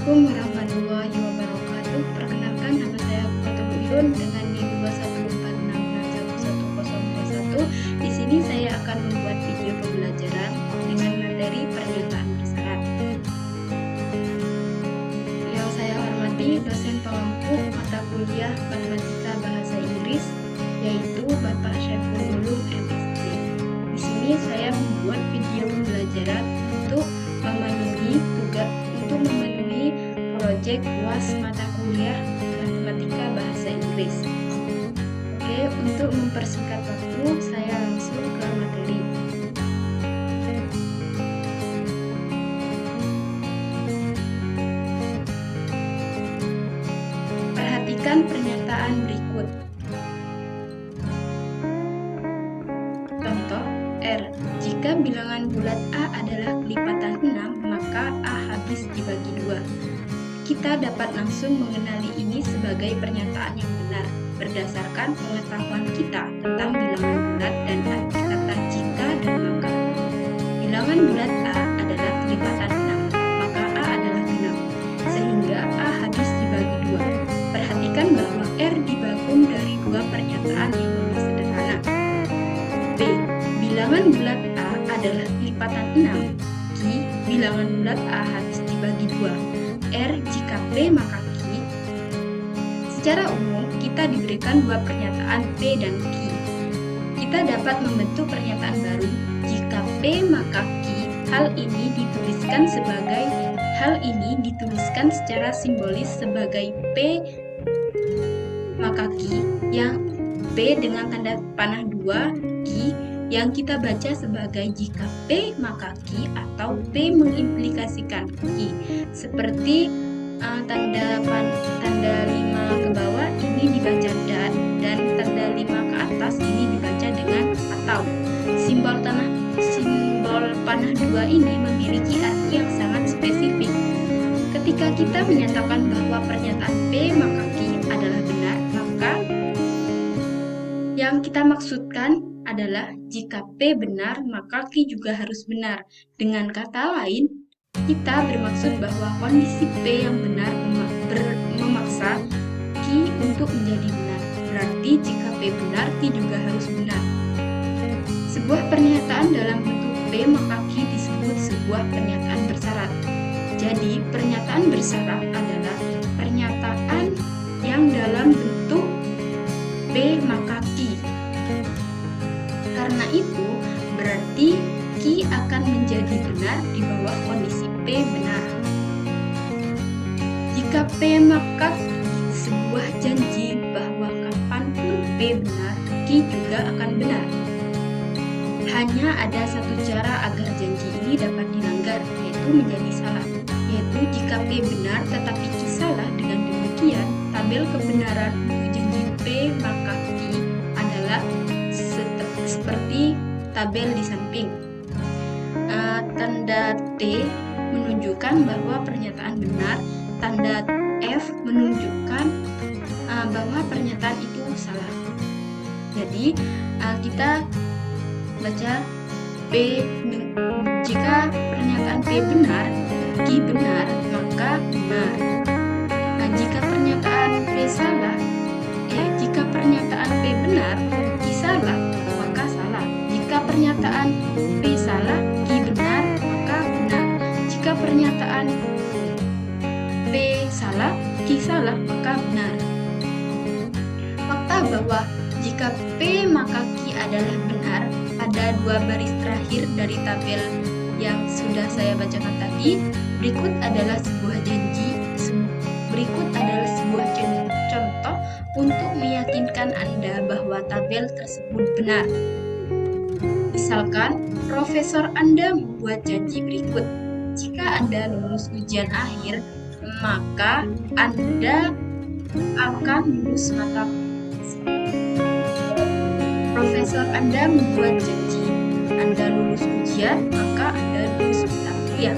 Assalamualaikum warahmatullahi wabarakatuh. Perkenalkan, nama saya Fatul Uyun dengan NIM 21466111031. Di sini saya akan membuat video pembelajaran dengan materi pernyataan bersyarat. Yang saya hormati dosen pengampu mata kuliah Matematika Bahasa Inggris, yaitu Bapak Syaiful Ulum MSc. Di sini saya membuat video pembelajaran untuk memenuhi proyek UAS mata kuliah Matematika Bahasa Inggris. Oke, untuk mempersingkat waktu, saya langsung ke materi. Perhatikan pernyataan berikut. Contoh R. Jika bilangan bulat A adalah kelipatan 6, maka A habis dibagi 2. Kita dapat langsung mengenali ini sebagai pernyataan yang benar berdasarkan pengetahuan kita tentang bilangan bulat dan arti kata jika dan maka. Bilangan bulat A adalah kelipatan 6, maka A adalah genap, sehingga A habis dibagi 2. Perhatikan bahwa R dibagi dari dua pernyataan yang lebih sederhana. B. Bilangan bulat A adalah kelipatan 6. Q. Bilangan bulat A habis dibagi 2. R jika P maka Q. Secara umum, kita diberikan dua pernyataan P dan Q. Kita dapat membentuk pernyataan baru jika P maka Q. Hal ini dituliskan secara simbolis sebagai P maka Q, yang P dengan tanda panah 2, Q yang kita baca sebagai jika P maka Q atau P mengimplikasikan Q, seperti tanda 5 ke bawah ini dibaca dan tanda 5 ke atas ini dibaca dengan atau. Simbol panah 2 ini memiliki arti yang sangat spesifik. Ketika kita menyatakan bahwa pernyataan P maka Q adalah benar, maka yang kita maksudkan adalah jika P benar, maka Q juga harus benar. Dengan kata lain, kita bermaksud bahwa kondisi P yang benar memaksa Q untuk menjadi benar. Berarti jika P benar, Q juga harus benar. Sebuah pernyataan dalam bentuk P maka Q disebut sebuah pernyataan bersyarat. Jadi, pernyataan bersyarat adalah pernyataan yang dalam bentuk P maka Q. Karena itu, berarti Q akan menjadi benar di bawah kondisi P benar. Jika P maka Q sebuah janji bahwa kapanpun P benar, Q juga akan benar. Hanya ada satu cara agar janji ini dapat dilanggar, yaitu menjadi salah. Yaitu jika P benar tetapi Q salah, dengan demikian tabel kebenaran untuk janji P maka Q adalah seperti tabel di samping. Tanda T menunjukkan bahwa pernyataan benar, tanda F menunjukkan bahwa pernyataan itu salah. Jadi kita baca P, jika pernyataan P benar, Q benar, maka benar. Jika pernyataan P salah, jika pernyataan P benar, Q salah, maka salah. Jika pernyataan P salah, Q benar, maka benar. Jika pernyataan P salah, Q salah, maka benar. Fakta bahwa jika P maka Q adalah benar pada dua baris terakhir dari tabel yang sudah saya bacakan tadi, berikut adalah sebuah contoh untuk meyakinkan Anda bahwa tabel tersebut benar. Misalkan, profesor Anda membuat janji berikut. Jika Anda lulus ujian akhir, maka Anda akan lulus mata Profesor Anda membuat janji, Anda lulus ujian, maka Anda lulus mata kuliah.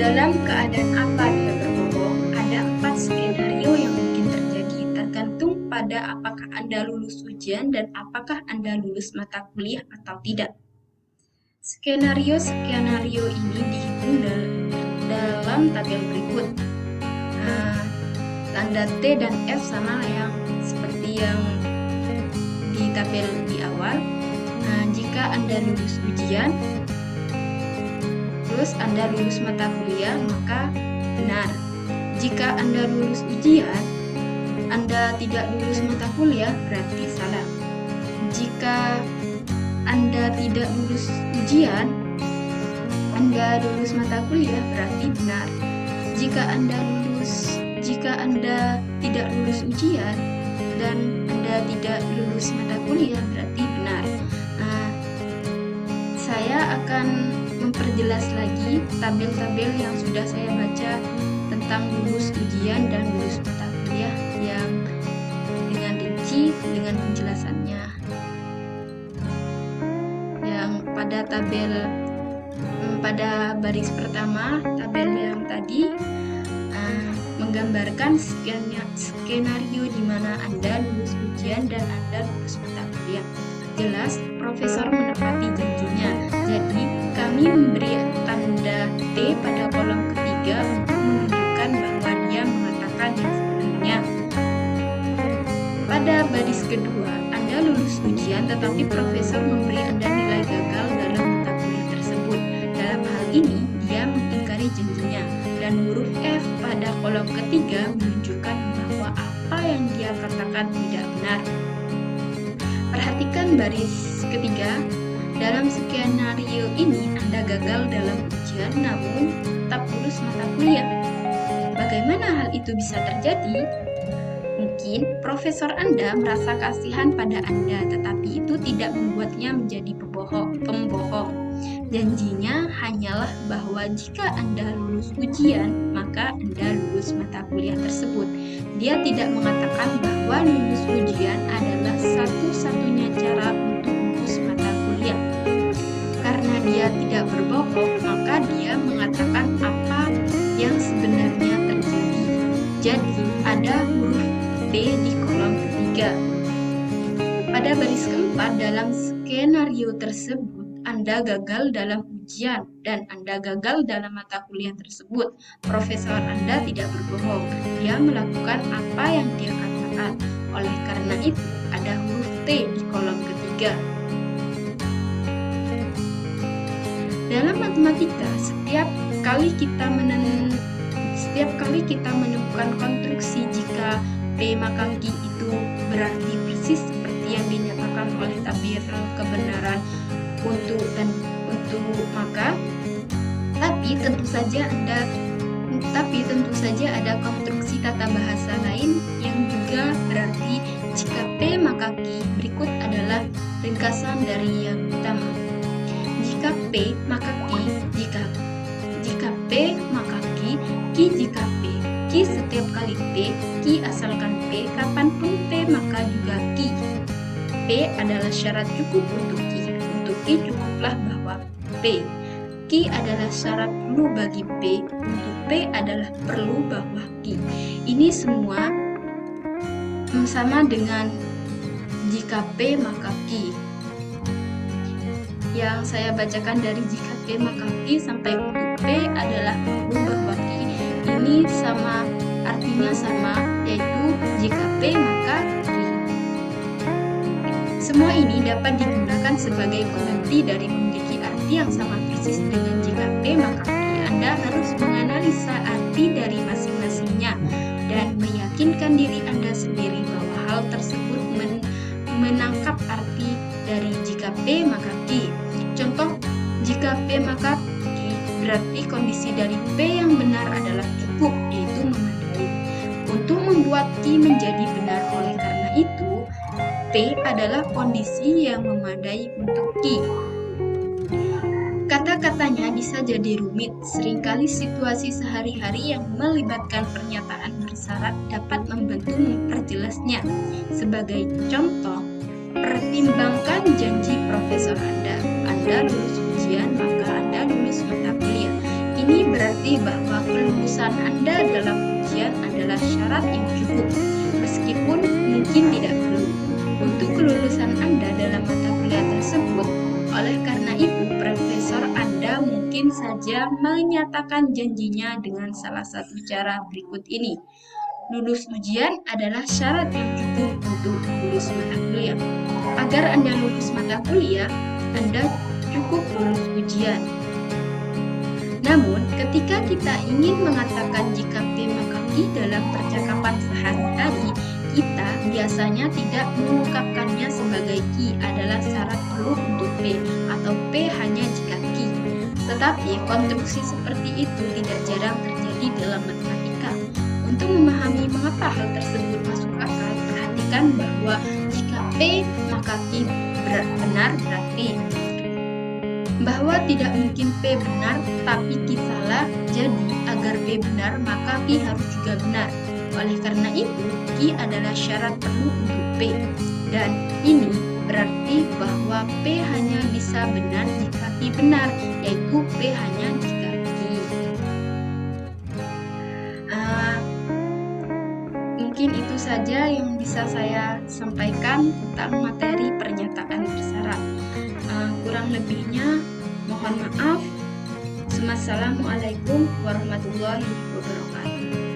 Dalam keadaan apa dia berbohong, ada 4 skenario yang mungkin terjadi tergantung pada pada apakah Anda lulus ujian dan apakah Anda lulus mata kuliah atau tidak. Skenario-skenario ini dihitung dalam tabel berikut. Tanda T dan F sama yang seperti yang di tabel di awal. Jika Anda lulus ujian, terus Anda lulus mata kuliah, maka benar. Jika Anda lulus ujian, Anda tidak lulus mata kuliah, berarti salah. Jika Anda tidak lulus ujian, Anda lulus mata kuliah, berarti benar. Jika Anda tidak lulus ujian dan Anda tidak lulus mata kuliah, berarti benar. Saya akan memperjelas lagi tabel-tabel yang sudah saya baca tentang lulus ujian dan lulus mata kuliah yang dengan rinci dengan penjelasannya. Yang pada baris pertama tabel yang tadi menggambarkan skenario di mana Anda lulus ujian dan Anda lulus mata kuliah. Jelas profesor menepati janjinya. Jadi kami memberi tanda T pada kolom ketiga untuk menunjukkan bahwa dia mengatakan yang sebenarnya. Pada baris kedua, Anda lulus ujian tetapi profesor memberi Anda nilai gagal dalam mata kuliah tersebut. Dalam hal ini, dia mengingkari janjinya. Dan huruf F pada kolom ketiga menunjukkan bahwa apa yang dia katakan tidak benar. Perhatikan baris ketiga. Dalam skenario ini Anda gagal dalam ujian namun tetap lulus mata kuliah. Bagaimana hal itu bisa terjadi? Mungkin profesor Anda merasa kasihan pada Anda, tetapi itu tidak membuatnya menjadi pembohong. Janjinya hanyalah bahwa jika Anda lulus ujian, maka Anda lulus mata kuliah tersebut. Dia tidak mengatakan bahwa lulus ujian adalah satu-satunya cara untuk lulus mata kuliah. Karena dia tidak berbohong, maka dia mengatakan apa yang sebenarnya terjadi. Jadi, ada huruf T di kolom ketiga. Pada baris keempat dalam skenario tersebut, Anda gagal dalam ujian dan Anda gagal dalam mata kuliah tersebut. Profesor Anda tidak berbohong. Dia melakukan apa yang dia katakan. Oleh karena itu, ada huruf T di kolom ketiga. Dalam matematika, setiap kali kita menemukan konstruksi jika P maka Q itu berarti persis seperti yang dinyatakan oleh tabel kebenaran untuk maka, tapi tentu saja ada konstruksi tata bahasa lain yang juga berarti jika P maka Q. Berikut adalah ringkasan dari yang utama. Jika P maka Q, jika P maka Q, Q jika P, Q setiap kali P, Q asalkan P, kapanpun P maka juga Q. P adalah syarat cukup untuk Q. Untuk Q cukuplah bahwa P. Q adalah syarat perlu bagi P. Untuk P adalah perlu bahwa Q. Ini semua sama dengan jika P maka Q. Yang saya bacakan dari jika P maka Q sampai untuk P adalah perlu bahwa Q. Ini sama, artinya sama, yaitu jika P maka Q. Semua ini dapat digunakan sebagai pengganti dari memiliki arti yang sama persis dengan jika P maka Q. Anda harus menganalisa arti dari masing-masingnya dan meyakinkan diri Anda sendiri bahwa hal tersebut menangkap arti dari jika P maka Q. Contoh, jika P maka Q berarti kondisi dari P yang benar adalah cukup, yaitu memadai. Untuk membuat Q menjadi benar, oleh karena itu P adalah kondisi yang memadai untuk Q. Kata-katanya bisa jadi rumit. Seringkali situasi sehari-hari yang melibatkan pernyataan bersyarat dapat membantu memperjelasnya. Sebagai contoh, pertimbangkan janji profesor Anda. Anda lulus ujian, maka Anda lulus mata kuliah. Ini berarti bahwa kelulusan Anda dalam ujian adalah syarat yang cukup. Meskipun mungkin mungkin tidak perlu untuk kelulusan Anda dalam mata kuliah tersebut. Oleh karena itu, profesor Anda mungkin saja menyatakan janjinya dengan salah satu cara berikut ini. Lulus ujian adalah syarat yang cukup untuk lulus mata kuliah. Agar Anda lulus mata kuliah, Anda cukup lulus ujian. Namun, ketika kita ingin mengatakan jika P maka Q dalam percakapan sehari-hari, kita biasanya tidak mengungkapkannya sebagai Q adalah syarat perlu untuk P atau P hanya jika Q. Tetapi, konstruksi seperti itu tidak jarang terjadi dalam matematika. Untuk memahami mengapa hal tersebut masuk akal, perhatikan bahwa jika P maka Q benar berarti bahwa tidak mungkin P benar tapi Q salah, jadi agar P benar maka Q harus juga benar. Oleh karena itu, Q adalah syarat perlu untuk P, dan ini berarti bahwa P hanya bisa benar jika Q benar, yaitu P hanya jika Q. Mungkin itu saja yang bisa saya sampaikan tentang materi pernyataan bersyarat. Kurang lebihnya mohon maaf. Wassalamualaikum warahmatullahi wabarakatuh.